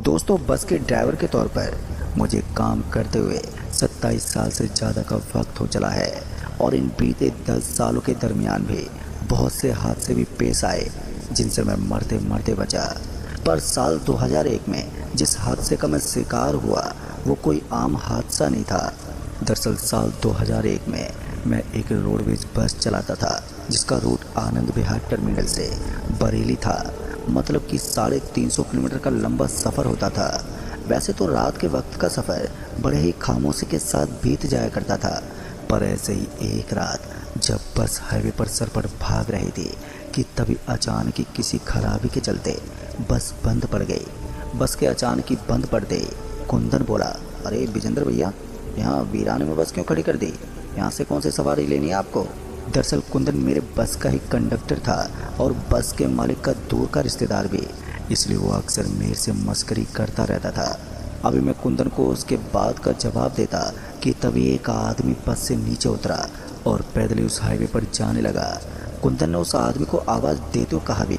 दोस्तों, बस के ड्राइवर के तौर पर मुझे काम करते हुए 27 साल से ज़्यादा का वक्त हो चला है और इन बीते 10 सालों के दरमियान भी बहुत से हादसे भी पेश आए जिनसे मैं मरते मरते बचा। पर साल 2001 में जिस हादसे का मैं शिकार हुआ वो कोई आम हादसा नहीं था। दरअसल साल 2001 में मैं एक रोडवेज बस चलाता था जिसका रूट आनंद विहार टर्मिनल से बरेली था। मतलब कि 350 किलोमीटर का लंबा सफ़र होता था। वैसे तो रात के वक्त का सफ़र बड़े ही खामोशी के साथ बीत जाया करता था, पर ऐसे ही एक रात जब बस हाईवे पर सरपट भाग रही थी कि तभी अचानक ही किसी खराबी के चलते बस बंद पड़ गई। बस के अचानक ही बंद पड़ते ही कुंदन बोला, अरे विजेंद्र भैया, यहाँ वीराने में बस क्यों खड़ी कर दी? यहाँ से कौन सी सवारी लेनी है आपको? दरअसल कुंदन मेरे बस का ही कंडक्टर था और बस के मालिक का दूर का रिश्तेदार भी, इसलिए वो अक्सर मेरे से मस्करी करता रहता था। अभी मैं कुंदन को उसके बात का जवाब देता कि तभी एक आदमी बस से नीचे उतरा और पैदल उस हाईवे पर जाने लगा। कुंदन ने उस आदमी को आवाज़ देते हुए कहा भी,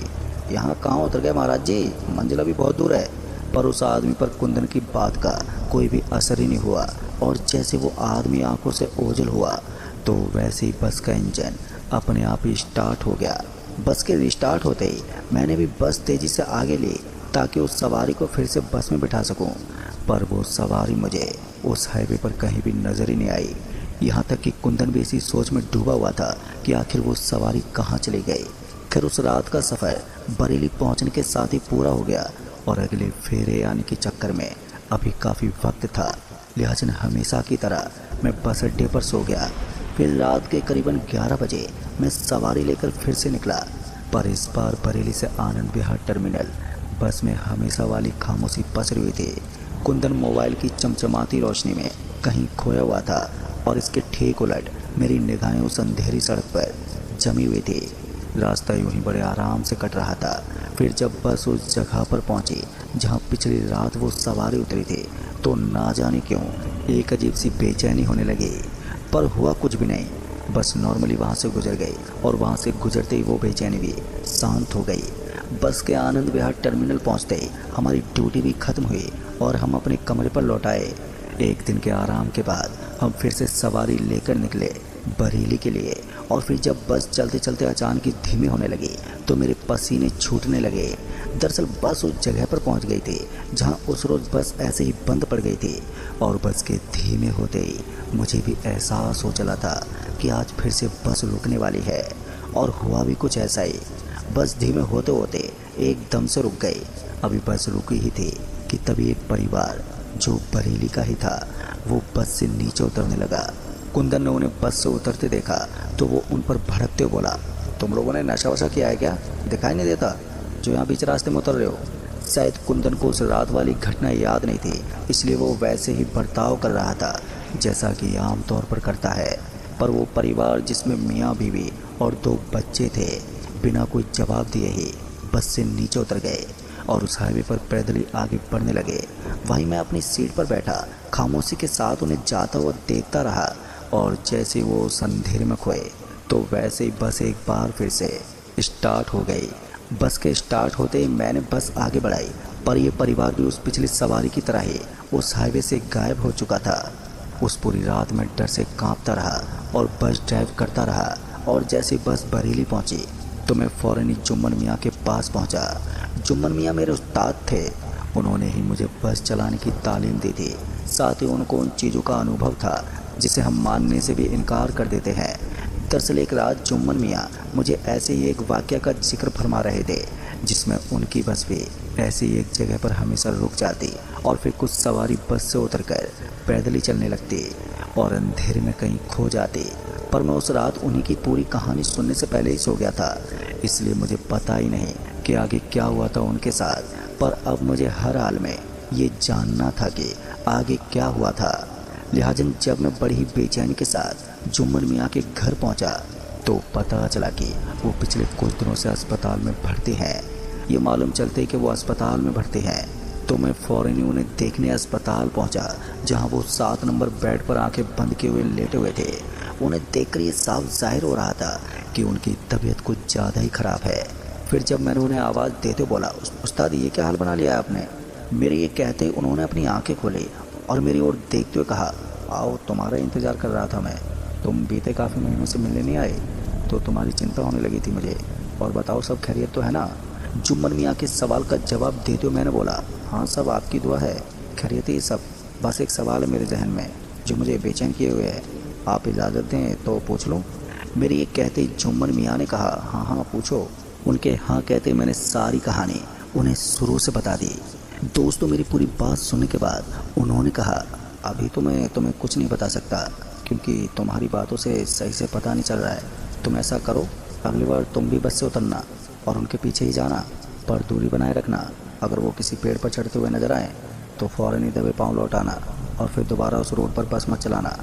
यहाँ कहाँ उतर गए महाराज जी, मंजिल अभी बहुत दूर है। पर उस आदमी पर कुंदन की बात का कोई भी असर ही नहीं हुआ और जैसे वो आदमी आंखों से ओझल हुआ तो वैसे ही बस का इंजन अपने आप ही स्टार्ट हो गया। बस के रिस्टार्ट होते ही मैंने भी बस तेज़ी से आगे ली ताकि उस सवारी को फिर से बस में बिठा सकूं, पर वो सवारी मुझे उस हाईवे पर कहीं भी नज़र ही नहीं आई। यहाँ तक कि कुंदन भी इसी सोच में डूबा हुआ था कि आखिर वो सवारी कहाँ चली गई। फिर उस रात का सफ़र बरेली पहुँचने के साथ ही पूरा हो गया और अगले फेरे आने के चक्कर में अभी काफ़ी वक्त था, लिहाजा हमेशा की तरह मैं बस अड्डे पर सो गया। फिर रात के करीबन 11 बजे मैं सवारी लेकर फिर से निकला, पर इस बार बरेली से आनंद विहार टर्मिनल। बस में हमेशा वाली खामोशी पसरी हुई थी। कुंदन मोबाइल की चमचमाती रोशनी में कहीं खोया हुआ था और इसके ठीक उलट मेरी निगाहें उस अंधेरी सड़क पर जमी हुई थी। रास्ता यूं ही बड़े आराम से कट रहा था। फिर जब बस उस जगह पर पहुंची जहां पिछली रात वो सवारी उतरी थी तो ना जाने क्यों एक अजीब सी बेचैनी होने लगी, पर हुआ कुछ भी नहीं। बस नॉर्मली वहाँ से गुजर गई और वहाँ से गुजरते ही वो बेचैनी भी शांत हो गई। बस के आनंद विहार टर्मिनल पहुँचते ही हमारी ड्यूटी भी खत्म हुई और हम अपने कमरे पर लौट आए। एक दिन के आराम के बाद हम फिर से सवारी लेकर निकले बरेली के लिए। और फिर जब बस चलते चलते अचानक ही धीमी होने लगी तो मेरे पसीने छूटने लगे। दरअसल बस उस जगह पर पहुंच गई थी जहां उस रोज़ बस ऐसे ही बंद पड़ गई थी और बस के धीमे होते ही मुझे भी एहसास हो चला था कि आज फिर से बस रुकने वाली है। और हुआ भी कुछ ऐसा ही। बस धीमे होते होते एकदम से रुक गई। अभी बस रुकी ही थी कि तभी एक परिवार जो बरेली का ही था वो बस से नीचे उतरने लगा। कुंदन ने उन्हें बस से उतरते देखा तो वो उन पर भड़कते हुए बोला, तुम लोगों ने नशा वशा किया है क्या? दिखाई नहीं देता जो यहाँ बीच रास्ते में उतर रहे हो? शायद कुंदन को उस रात वाली घटना याद नहीं थी, इसलिए वो वैसे ही बर्ताव कर रहा था जैसा कि आम तौर पर करता है। पर वो परिवार जिसमें मियाँ बीवी और 2 बच्चे थे बिना कोई जवाब दिए ही बस से नीचे उतर गए और उस हाईवे पर पैदल ही आगे बढ़ने लगे। वहीं मैं अपनी सीट पर बैठा खामोशी के साथ उन्हें जाता हुआ देखता रहा और जैसे वो उस अंधेरे में खोए तो वैसे ही बस एक बार फिर से स्टार्ट हो गई। बस के स्टार्ट होते ही मैंने बस आगे बढ़ाई, पर यह परिवार भी उस पिछली सवारी की तरह ही उस हाईवे से गायब हो चुका था। उस पूरी रात मैं डर से कांपता रहा और बस ड्राइव करता रहा और जैसे बस बरेली पहुंची तो मैं फ़ौरन ही जुम्मन मियाँ के पास पहुंचा। जुम्मन मियाँ मेरे उस्ताद थे। उन्होंने ही मुझे बस चलाने की तालीम दी थी, साथ ही उनको उन चीज़ों का अनुभव था जिसे हम मानने से भी इनकार कर देते हैं। दरअसल एक रात जुम्मन मियाँ मुझे ऐसे ही एक वाक़या का जिक्र फरमा रहे थे जिसमें उनकी बस भी ऐसे ही एक जगह पर हमेशा रुक जाती और फिर कुछ सवारी बस से उतरकर पैदल ही चलने लगती और अंधेरे में कहीं खो जाती। पर मैं उस रात उन्हीं की पूरी कहानी सुनने से पहले ही सो गया था, इसलिए मुझे पता ही नहीं कि आगे क्या हुआ था उनके साथ। पर अब मुझे हर हाल में ये जानना था कि आगे क्या हुआ था। लिहाजा जब मैं बड़ी ही बेचैनी के साथ जुम्मन मियाँ के घर पहुँचा तो पता चला कि वो पिछले कुछ दिनों से अस्पताल में भर्ती हैं। ये मालूम चलते कि वो अस्पताल में भर्ती हैं तो मैं फ़ौरन ही उन्हें देखने अस्पताल पहुंचा जहां वो 7 नंबर बेड पर आंखें बंद किए हुए लेटे हुए थे। उन्हें देखकर ये साफ जाहिर हो रहा था कि उनकी तबीयत कुछ ज़्यादा ही ख़राब है। फिर जब मैंने उन्हें आवाज़ देते बोला, उस्ताद ये क्या हाल बना लिया है आपने? मेरे ये कहते उन्होंने अपनी आंखें खोली और मेरी ओर देखते हुए कहा, आओ, तुम्हारा इंतज़ार कर रहा था मैं। तुम बीते काफ़ी महीनों से मिलने नहीं आए, तो तुम्हारी चिंता होने लगी थी मुझे। और बताओ, सब खैरियत तो है ना? जुम्मन मियाँ के सवाल का जवाब देते हुए मैंने बोला, हाँ, सब आपकी दुआ है, खैरियत ही सब। बस एक सवाल है मेरे जहन में जो मुझे बेचैन किए हुए है। आप इजाज़त दें तो पूछ लूँ? मेरे ये कहते जुम्मन मियाँ ने कहा, हाँ हाँ पूछो। उनके हाँ कहते मैंने सारी कहानी उन्हें शुरू से बता दी। दोस्तों, मेरी पूरी बात सुनने के बाद उन्होंने कहा, अभी तो मैं तुम्हें कुछ नहीं बता सकता, क्योंकि तुम्हारी बातों से सही से पता नहीं चल रहा है। तुम ऐसा करो, अगली बार तुम भी बस से उतरना और उनके पीछे ही जाना, पर दूरी बनाए रखना। अगर वो किसी पेड़ पर चढ़ते हुए नजर आए तो फ़ौरन ही दबे पाँव लौट आना और फिर दोबारा उस रोड पर बस मत चलाना।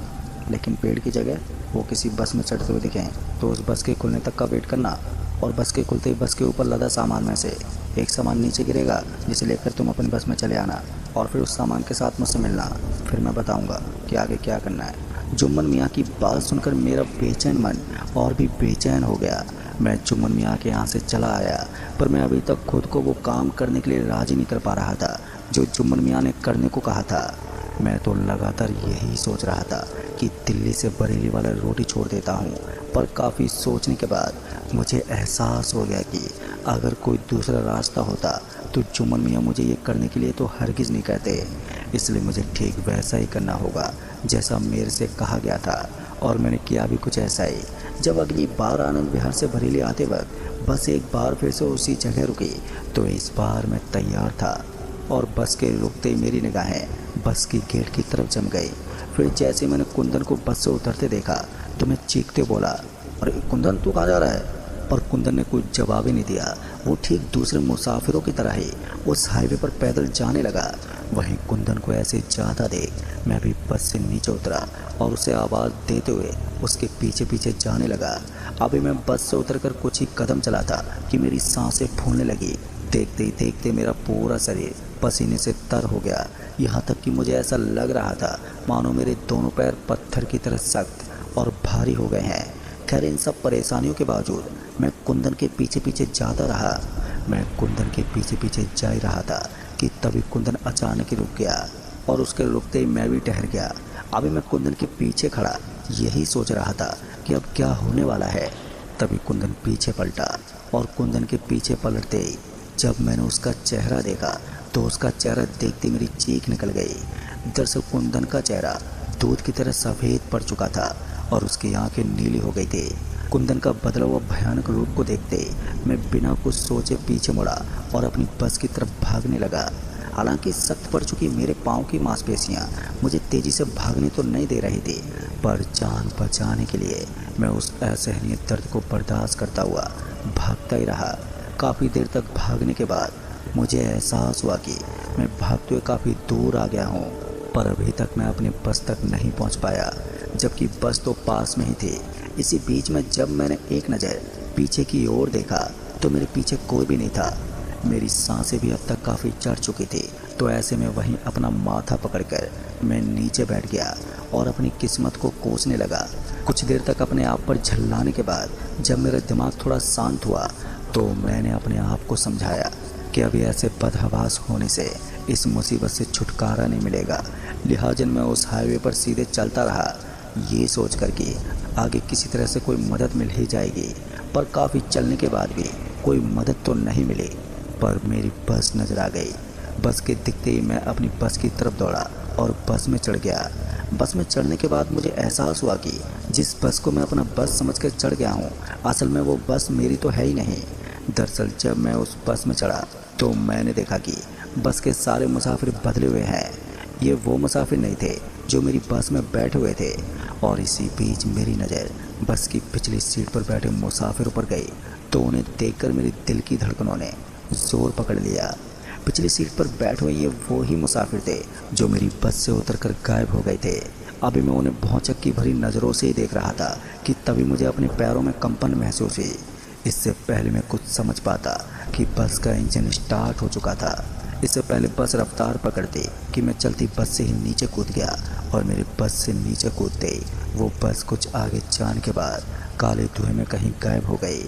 लेकिन पेड़ की जगह वो किसी बस में चढ़ते हुए दिखें तो उस बस के खुलने तक का वेट करना, और बस के खुलते ही बस के ऊपर लदा सामान में से एक सामान नीचे गिरेगा, जिसे लेकर तुम अपनी बस में चले आना और फिर उस सामान के साथ मुझसे मिलना। फिर मैं बताऊंगा कि आगे क्या करना है। जुम्मन मियाँ की बात सुनकर मेरा बेचैन मन और भी बेचैन हो गया। मैं जुम्मन मियाँ के यहाँ से चला आया, पर मैं अभी तक खुद को वो काम करने के लिए राजी नहीं कर पा रहा था जो जुम्मन मियाँ ने करने को कहा था। मैं तो लगातार यही सोच रहा था कि दिल्ली से बरेली वाला रोटी छोड़ देता हूँ, पर काफ़ी सोचने के बाद मुझे एहसास हो गया कि अगर कोई दूसरा रास्ता होता तो जुम्मन मियाँ मुझे ये करने के लिए तो हरगिज़ नहीं कहते। इसलिए मुझे ठीक वैसा ही करना होगा जैसा मेरे से कहा गया था, और मैंने किया भी कुछ ऐसा ही। जब अगली बार आनंद विहार से बरेली आते वक्त बस एक बार फिर से उसी जगह रुकी, तो इस बार मैं तैयार था और बस के रुकते ही मेरी निगाहें बस की गेट की तरफ जम गई। फिर जैसे मैंने कुंदन को बस से उतरते देखा तो मैं चीखते बोला, अरे कुंदन, तू कहाँ जा रहा है? पर कुंदन ने कोई जवाब ही नहीं दिया। वो ठीक दूसरे मुसाफिरों की तरह ही उस हाईवे पर पैदल जाने लगा। वहीं कुंदन को ऐसे जाता देख मैं भी बस से नीचे उतरा और उसे आवाज़ देते हुए उसके पीछे पीछे जाने लगा। अभी मैं बस से उतरकर कुछ ही कदम चला था कि मेरी सांसें फूलने लगी। देखते ही देखते मेरा पूरा शरीर पसीने से तर हो गया, यहाँ तक कि मुझे ऐसा लग रहा था मानो मेरे दोनों पैर पत्थर की तरह सख्त और भारी हो गए हैं। खैर, इन सब परेशानियों के बावजूद मैं कुंदन के पीछे पीछे जाता रहा। मैं कुंदन के पीछे पीछे जा ही रहा था कि तभी कुंदन अचानक ही रुक गया और उसके रुकते ही मैं भी ठहर गया। अभी मैं कुंदन के पीछे खड़ा यही सोच रहा था कि अब क्या होने वाला है। तभी कुंदन पीछे पलटा और कुंदन के पीछे पलटते ही जब मैंने उसका चेहरा देखा तो उसका चेहरा देखते मेरी चीख निकल गई। दरअसल कुंदन का चेहरा दूध की तरह सफ़ेद पड़ चुका था और उसकी आंखें नीली हो गई थी। कुंदन का बदला हुआ भयानक रूप को देखते मैं बिना कुछ सोचे पीछे मुड़ा और अपनी बस की तरफ भागने लगा। हालांकि सख्त पड़ चुकी मेरे पाँव की मांसपेशियां मुझे तेज़ी से भागने तो नहीं दे रही थी, पर जान बचाने के लिए मैं उस असहनीय दर्द को बर्दाश्त करता हुआ भागता ही रहा। काफ़ी देर तक भागने के बाद मुझे एहसास हुआ कि मैं भागते हुए काफ़ी दूर आ गया हूँ, पर अभी तक मैं अपनी बस तक नहीं पहुँच पाया, जबकि बस तो पास में ही थी। इसी बीच में जब मैंने एक नज़र पीछे की ओर देखा तो मेरे पीछे कोई भी नहीं था। मेरी सांसें भी अब तक काफ़ी चढ़ चुकी थी, तो ऐसे में वहीं अपना माथा पकड़कर मैं नीचे बैठ गया और अपनी किस्मत को कोसने लगा। कुछ देर तक अपने आप पर झल्लाने के बाद जब मेरा दिमाग थोड़ा शांत हुआ तो मैंने अपने आप को समझाया कि अभी ऐसे बदहवास होने से इस मुसीबत से छुटकारा नहीं मिलेगा। लिहाजन मैं उस हाईवे पर सीधे चलता रहा, ये सोच कर कि आगे किसी तरह से कोई मदद मिल ही जाएगी। पर काफ़ी चलने के बाद भी कोई मदद तो नहीं मिली, पर मेरी बस नज़र आ गई। बस के दिखते ही मैं अपनी बस की तरफ दौड़ा और बस में चढ़ गया। बस में चढ़ने के बाद मुझे एहसास हुआ कि जिस बस को मैं अपना बस समझकर चढ़ गया हूँ, असल में वो बस मेरी तो है ही नहीं। दरअसल जब मैं उस बस में चढ़ा तो मैंने देखा कि बस के सारे मुसाफिर बदले हुए हैं। ये वो मुसाफिर नहीं थे जो मेरी बस में बैठे हुए थे। और इसी बीच मेरी नज़र बस की पिछली सीट पर बैठे मुसाफिरों पर गई तो उन्हें देखकर मेरी दिल की धड़कनों ने जोर पकड़ लिया। पिछली सीट पर बैठे हुए ये वो ही मुसाफिर थे जो मेरी बस से उतरकर गायब हो गए थे। अभी मैं उन्हें भौचक की भरी नज़रों से ही देख रहा था कि तभी मुझे अपने पैरों में कंपन महसूस हुई। इससे पहले मैं कुछ समझ पाता कि बस का इंजन स्टार्ट हो चुका था। इससे पहले बस रफ्तार पकड़ती कि मैं चलती बस से ही नीचे कूद गया और मेरी बस से नीचे कूदते ही वो बस कुछ आगे जाने के बाद काले धुएं में कहीं गायब हो गई।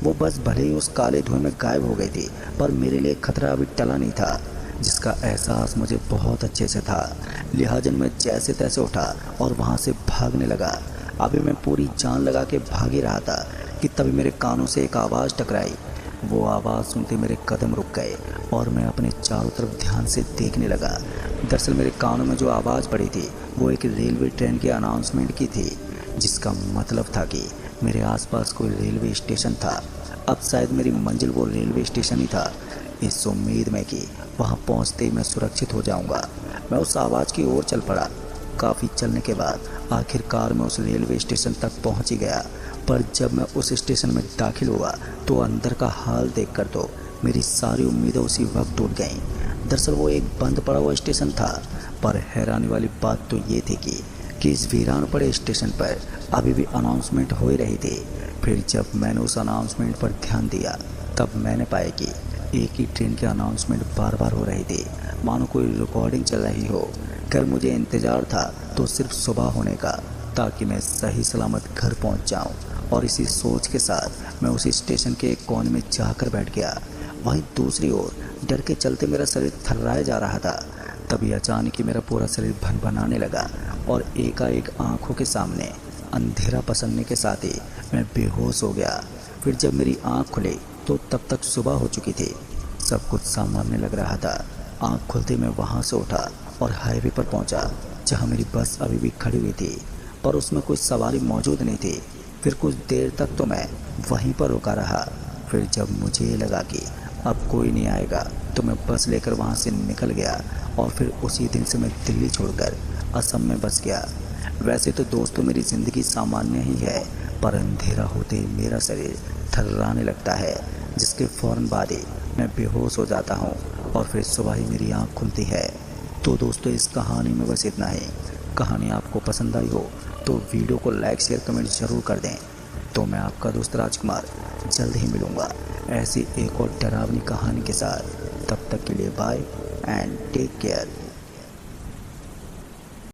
वो बस भले ही उस काले धुएं में गायब हो गई थी, पर मेरे लिए खतरा अभी टला नहीं था। जिसका एहसास मुझे बहुत अच्छे से था। लिहाजन मैं जैसे तैसे उठा और वहाँ से भागने लगा। अभी मैं पूरी जान लगा के भाग ही रहा था कि तभी मेरे कानों से एक आवाज़ टकराई। वो आवाज़ सुनते मेरे कदम रुक गए और मैं अपने चारों तरफ ध्यान से देखने लगा। दरअसल मेरे कानों में जो आवाज़ पड़ी थी वो एक रेलवे ट्रेन के अनाउंसमेंट की थी, जिसका मतलब था कि मेरे आसपास कोई रेलवे स्टेशन था। अब शायद मेरी मंजिल वो रेलवे स्टेशन ही था, इस उम्मीद में कि वहाँ पहुँचते ही मैं सुरक्षित हो जाऊँगा। मैं उस आवाज़ की ओर चल पड़ा। काफ़ी चलने के बाद आखिरकार मैं उस रेलवे स्टेशन तक पहुँच ही गया। पर जब मैं उस स्टेशन में दाखिल हुआ तो अंदर का हाल देखकर तो मेरी सारी उम्मीदें उसी वक्त टूट गईं। दरअसल वो एक बंद पड़ा हुआ स्टेशन था, पर हैरानी वाली बात तो ये थी कि इस वीरान पड़े स्टेशन पर अभी भी अनाउंसमेंट हो ही रही थी। फिर जब मैंने उस अनाउंसमेंट पर ध्यान दिया तब मैंने पाया कि एक ही ट्रेन के अनाउंसमेंट बार बार हो रही थी, मानो कोई रिकॉर्डिंग चल रही हो। खैर मुझे इंतज़ार था तो सिर्फ सुबह होने का, ताकि मैं सही सलामत घर पहुंच जाऊं। और इसी सोच के साथ मैं उसी स्टेशन के एक कोने में जाकर बैठ गया। वहीं दूसरी ओर डर के चलते मेरा शरीर थर्राया जा रहा था। तभी अचानक ही मेरा पूरा शरीर भनभनाने लगा और एकाएक आंखों के सामने अंधेरा पसरने के साथ ही मैं बेहोश हो गया। फिर जब मेरी आंख खुली तो तब तक सुबह हो चुकी थी। सब कुछ सामान्य लग रहा था। आंख खुलते मैं वहां से उठा और हाईवे पर पहुंचा, जहां मेरी बस अभी भी खड़ी हुई थी, पर उसमें कोई सवारी मौजूद नहीं थी। फिर कुछ देर तक तो मैं वहीं पर रुका रहा। फिर जब मुझे लगा कि अब कोई नहीं आएगा तो मैं बस लेकर वहाँ से निकल गया और फिर उसी दिन से मैं दिल्ली छोड़कर असम में बस गया। वैसे तो दोस्तों मेरी ज़िंदगी सामान्य ही है, पर अंधेरा होते ही मेरा शरीर थर्राने लगता है, जिसके फ़ौरन बाद ही मैं बेहोश हो जाता हूँ और फिर सुबह ही मेरी आँख खुलती है। तो दोस्तों इस कहानी में बस इतना ही। कहानी आपको पसंद आई हो तो वीडियो को लाइक शेयर कमेंट ज़रूर कर दें। तो मैं आपका दोस्त राजकुमार जल्द ही मिलूँगा ऐसी एक और डरावनी कहानी के साथ। तब तक के लिए बाय एंड टेक केयर।